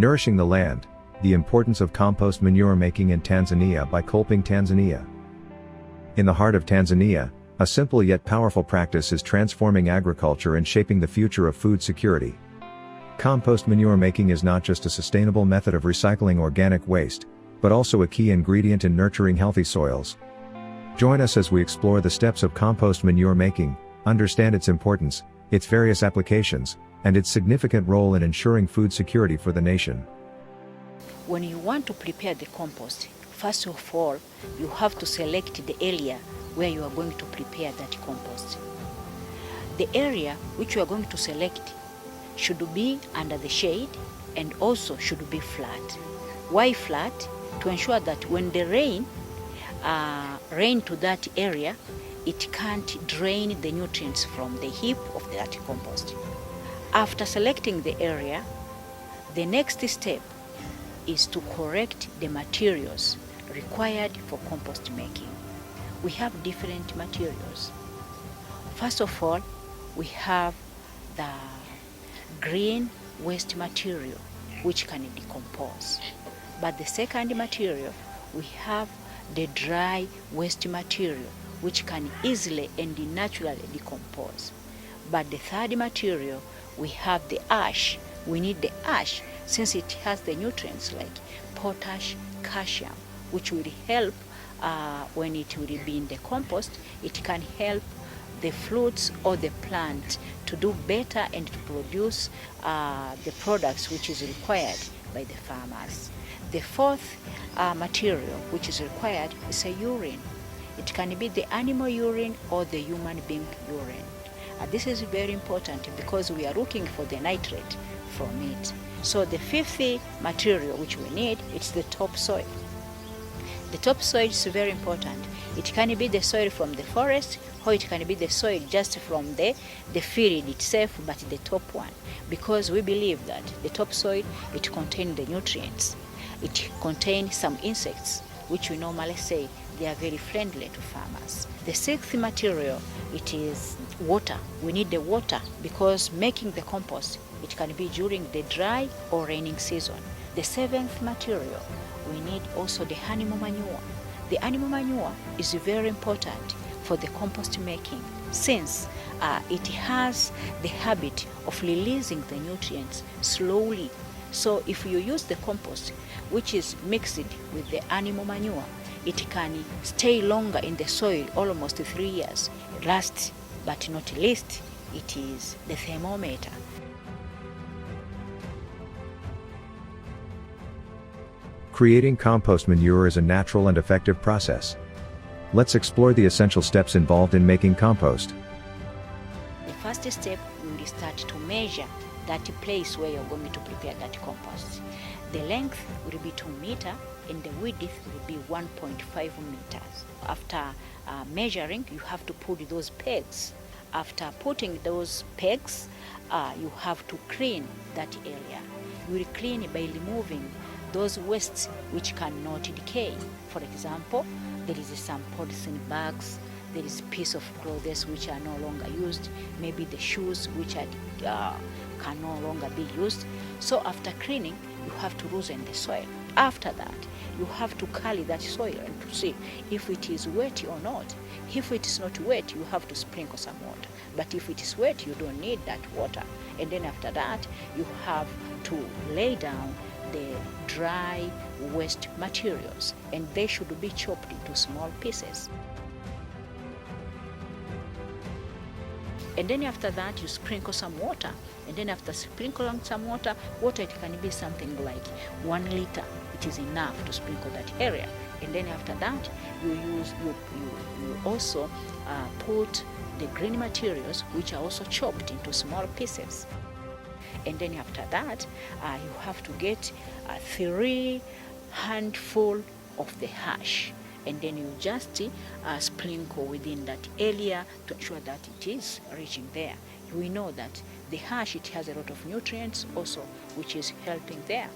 Nourishing the Land, the importance of compost manure making in Tanzania by Kolping Tanzania. In the heart of Tanzania, a simple yet powerful practice is transforming agriculture and shaping the future of food security. Compost manure making is not just a sustainable method of recycling organic waste, but also a key ingredient in nurturing healthy soils. Join us as we explore the steps of compost manure making, understand its importance, its various applications, and its significant role in ensuring food security for the nation. When you want to prepare the compost, first of all, you have to select the area where you are going to prepare that compost. The area which you are going to select should be under the shade and also should be flat. Why flat? To ensure that when the rain to that area, it can't drain the nutrients from the heap of that compost. After selecting the area, the next step is to correct the materials required for compost making. We have different materials. First of all, we have the green waste material, which can decompose. But the second material, we have the dry waste material, which can easily and naturally decompose. But the third material, we have the ash. We need the ash since it has the nutrients like potash, calcium, which will help when it will be in the compost. It can help the fruits or the plant to do better and to produce the products which is required by the farmers. The fourth material which is required is a urine. It can be the animal urine or the human being urine. This is very important because we are looking for the nitrate from it. So the fifth material which we need is the topsoil. The topsoil is very important. It can be the soil from the forest or it can be the soil just from the field itself, but the top one. Because we believe that the topsoil, it contains the nutrients. It contains some insects, which we normally say they are very friendly to farmers. The sixth material, it is water. We need the water because making the compost, it can be during the dry or raining season. The seventh material, we need also the animal manure. The animal manure is very important for the compost making since it has the habit of releasing the nutrients slowly. So if you use the compost, which is mixed with the animal manure, it can stay longer in the soil, almost 3 years. Last but not least, it is the thermometer. Creating compost manure is a natural and effective process. Let's explore the essential steps involved in making compost. The first step, we will start to measure that place where you're going to prepare that compost. The length will be 2 meters and the width will be 1.5 meters. After measuring, you have to put those pegs. After putting those pegs, you have to clean that area. You will clean by removing those wastes which cannot decay. For example, there is some polythene bags, there is a piece of clothes which are no longer used, maybe the shoes which are, can no longer be used. So after cleaning, you have to loosen the soil. After that, you have to carry that soil and to see if it is wet or not. If it is not wet, you have to sprinkle some water. But if it is wet, you don't need that water. And then after that, you have to lay down the dry waste materials, and they should be chopped into small pieces. And then after that, you sprinkle some water. And then after sprinkling some water, it can be something like 1 liter. It is enough to sprinkle that area. And then after that, you also put the green materials, which are also chopped into small pieces. And then after that, you have to get 3 handfuls of the hash. And then you just sprinkle within that area to ensure that it is reaching there. We know that the hash, it has a lot of nutrients also, which is helping there.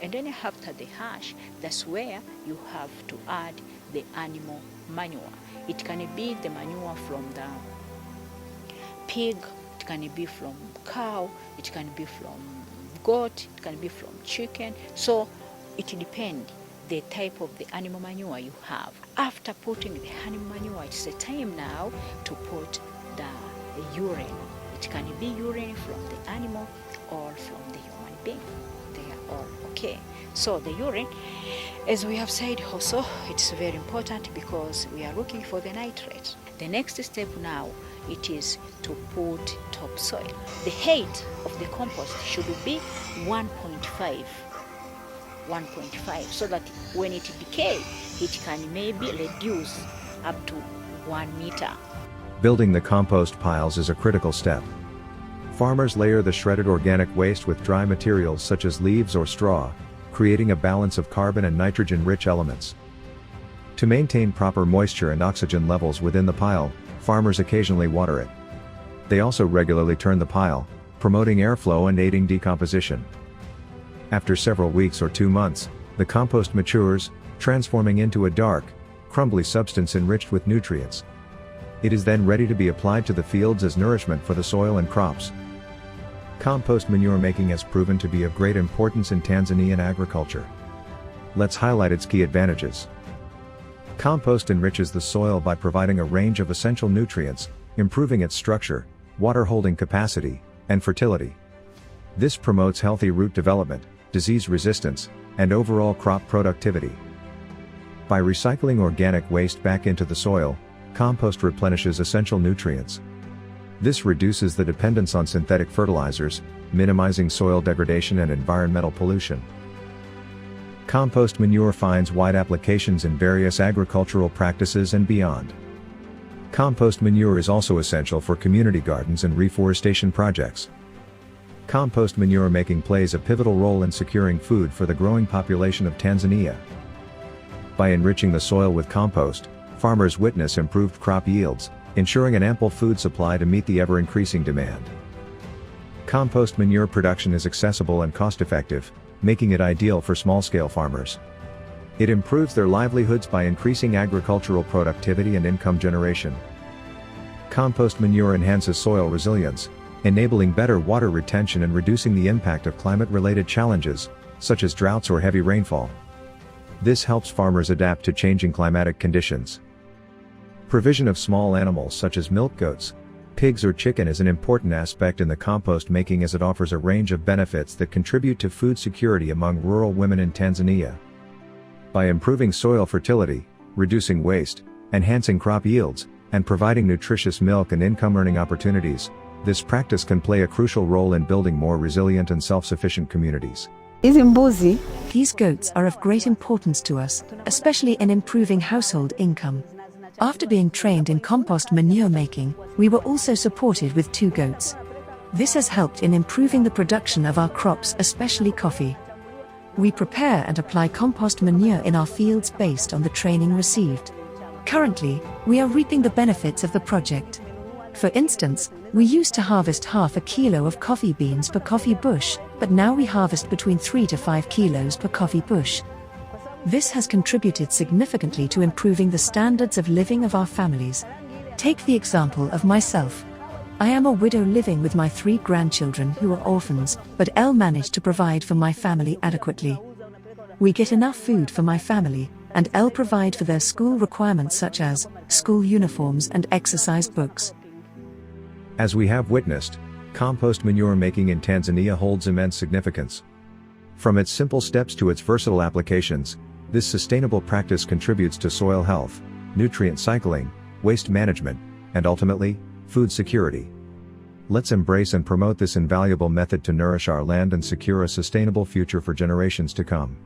And then after the hash, that's where you have to add the animal manure. It can be the manure from the pig, it can be from cow, it can be from goat, it can be from chicken. So it depends the type of the animal manure you have. After putting the animal manure, it's the time now to put the urine. It can be urine from the animal or from the human being. They are all okay. So the urine, as we have said also, it's very important because we are looking for the nitrate. The next step now, it is to put topsoil. The height of the compost should be 1.5, so that when it decays, it can maybe reduce up to 1 meter. Building the compost piles is a critical step. Farmers layer the shredded organic waste with dry materials such as leaves or straw, creating a balance of carbon and nitrogen-rich elements. To maintain proper moisture and oxygen levels within the pile, farmers occasionally water it. They also regularly turn the pile, promoting airflow and aiding decomposition. After several weeks or 2 months, the compost matures, transforming into a dark, crumbly substance enriched with nutrients. It is then ready to be applied to the fields as nourishment for the soil and crops. Compost manure making has proven to be of great importance in Tanzanian agriculture. Let's highlight its key advantages. Compost enriches the soil by providing a range of essential nutrients, improving its structure, water-holding capacity, and fertility. This promotes healthy root development, disease resistance, and overall crop productivity. By recycling organic waste back into the soil, compost replenishes essential nutrients. This reduces the dependence on synthetic fertilizers, minimizing soil degradation and environmental pollution. Compost manure finds wide applications in various agricultural practices and beyond. Compost manure is also essential for community gardens and reforestation projects. Compost manure making plays a pivotal role in securing food for the growing population of Tanzania. By enriching the soil with compost, farmers witness improved crop yields, ensuring an ample food supply to meet the ever-increasing demand. Compost manure production is accessible and cost-effective, making it ideal for small-scale farmers. It improves their livelihoods by increasing agricultural productivity and income generation. Compost manure enhances soil resilience, enabling better water retention and reducing the impact of climate-related challenges, such as droughts or heavy rainfall. This helps farmers adapt to changing climatic conditions. Provision of small animals such as milk goats, pigs or chicken is an important aspect in the compost making as it offers a range of benefits that contribute to food security among rural women in Tanzania. By improving soil fertility, reducing waste, enhancing crop yields, and providing nutritious milk and income-earning opportunities, this practice can play a crucial role in building more resilient and self-sufficient communities. These goats are of great importance to us, especially in improving household income. After being trained in compost manure making, we were also supported with 2 goats. This has helped in improving the production of our crops, especially coffee. We prepare and apply compost manure in our fields based on the training received. Currently, we are reaping the benefits of the project. For instance, we used to harvest half a kilo of coffee beans per coffee bush, but now we harvest between 3 to 5 kilos per coffee bush. This has contributed significantly to improving the standards of living of our families. Take the example of myself. I am a widow living with my 3 grandchildren who are orphans, but Elle managed to provide for my family adequately. We get enough food for my family, and Elle provide for their school requirements such as school uniforms and exercise books. As we have witnessed, compost manure making in Tanzania holds immense significance. From its simple steps to its versatile applications, this sustainable practice contributes to soil health, nutrient cycling, waste management, and ultimately, food security. Let's embrace and promote this invaluable method to nourish our land and secure a sustainable future for generations to come.